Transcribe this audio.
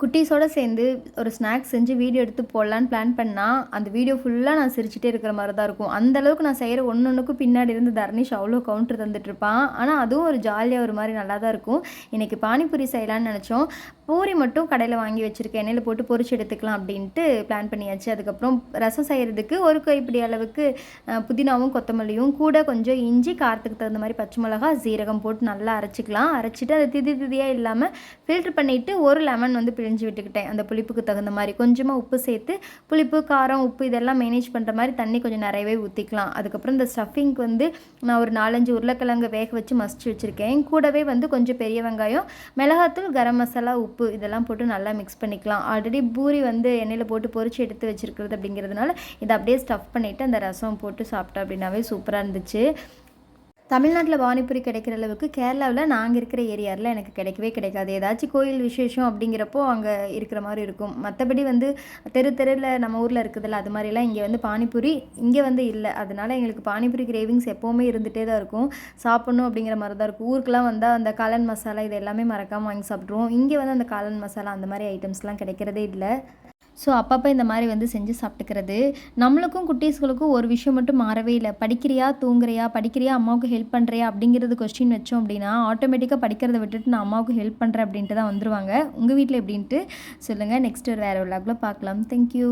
குட்டீஸோடு சேர்ந்து ஒரு ஸ்நாக்ஸ் செஞ்சு வீடியோ எடுத்து போடலான்னு பிளான் பண்ணால் அந்த வீடியோ ஃபுல்லாக நான் சிரிச்சிட்டே இருக்கிற மாதிரி தான் இருக்கும். அந்தளவுக்கு நான் செய்கிற ஒன்றுக்கும் பின்னாடி இருந்து தர்னிஷ் அவ்வளோ கவுண்டர் தந்துட்டுருப்பான். ஆனால் அதுவும் ஒரு ஜாலியாக ஒரு மாதிரி நல்லா தான் இருக்கும். இன்றைக்கி பானிபூரி செய்யலான்னு நினச்சோம். பூரி மட்டும் கடையில் வாங்கி வச்சுருக்கேன், எண்ணெயில் போட்டு பொரிச்சு எடுத்துக்கலாம் அப்படின்ட்டு பிளான் பண்ணியாச்சு. அதுக்கப்புறம் ரசம் செய்கிறதுக்கு ஒரு கைப்பிடி அளவுக்கு புதினாவும் கொத்தமல்லியும் கூட கொஞ்சம் இஞ்சி, காரத்துக்கு தகுந்த மாதிரி பச்சை மிளகா, சீரகம் போட்டு நல்லா அரைச்சிக்கலாம். அரைச்சிட்டு அது திதியாக இல்லாமல் ஃபில்ட்ரு பண்ணிவிட்டு ஒரு லெமன் வந்து பிழிஞ்சு விட்டுக்கிட்டேன். அந்த புளிப்புக்கு தகுந்த மாதிரி கொஞ்சமாக உப்பு சேர்த்து புளிப்பு, காரம், உப்பு இதெல்லாம் மேனேஜ் பண்ணுற மாதிரி தண்ணி கொஞ்சம் நிறையவே ஊற்றிக்கலாம். அதுக்கப்புறம் இந்த ஸ்டஃபிங்க்கு வந்து நான் ஒரு 4-5 உருளைக்கிழங்கு வேக வச்சு மசிச்சு வச்சுருக்கேன். கூடவே வந்து கொஞ்சம் பெரிய வெங்காயம், மிளகாத்தூள், கரம் மசாலா, உப்பு இதெல்லாம் போட்டு நல்லா மிக்ஸ் பண்ணிக்கலாம். ஆல்ரெடி பூரி வந்து எண்ணெயில் போட்டு பொரிச்சு எடுத்து வச்சுருக்கிறது அப்படிங்கிறதுனால இதை அப்படியே ஸ்டஃப் பண்ணிவிட்டு அந்த ரசம் போட்டு சாப்பிட்டோம் அப்படின்னாவே சூப்பராக இருந்துச்சு. தமிழ்நாட்டில் பானிபூரி கிடைக்கிற அளவுக்கு கேரளாவில் நாங்கள் இருக்கிற ஏரியாவில் எனக்கு கிடைக்கவே கிடைக்காது. ஏதாச்சும் கோயில் விசேஷம் அப்படிங்கிறப்போ அங்கே இருக்கிற மாதிரி இருக்கும். மற்றபடி வந்து தெருவில் நம்ம ஊரில் இருக்குதுல்ல, அது மாதிரிலாம் இங்கே வந்து பானிபூரி இங்கே வந்து இல்லை. அதனால் எங்களுக்கு பானிபூரி கிரேவிங்ஸ் எப்போவுமே இருந்துகிட்டே தான் இருக்கும். சாப்பிட்ணும் அப்படிங்கிற மாதிரி தான் இருக்கும். ஊருக்குலாம் வந்தால் அந்த காளான் மசாலா இது எல்லாமே மறக்காமல் வாங்கி சாப்பிட்ருவோம். இங்கே வந்து அந்த காளான் மசாலா அந்த மாதிரி ஐட்டம்ஸ்லாம் கிடைக்கிறதே இல்லை. ஸோ அப்பப்போ இந்த மாதிரி வந்து செஞ்சு சாப்பிட்டுக்கிறது. நம்மளுக்கும் குட்டீஸ்களுக்கும் ஒரு விஷயம் மட்டும் மாறவே இல்லை. படிக்கிறியா, தூங்குறியா, படிக்கிறியா, அம்மாவுக்கு ஹெல்ப் பண்ணுறியா அப்படிங்கிறது கொஸ்டின் வச்சோம் அப்படின்னா ஆட்டோமேட்டிக்காக படிக்கிறத விட்டுட்டு நான் அம்மாவுக்கு ஹெல்ப் பண்ணுறேன் அப்படின்ட்டு தான் வந்துடுவாங்க. உங்கள் வீட்டில் எப்படின்ட்டு சொல்லுங்கள். நெக்ஸ்ட் வேறு ஒரு விளாக்ல பார்க்கலாம். தேங்க்யூ.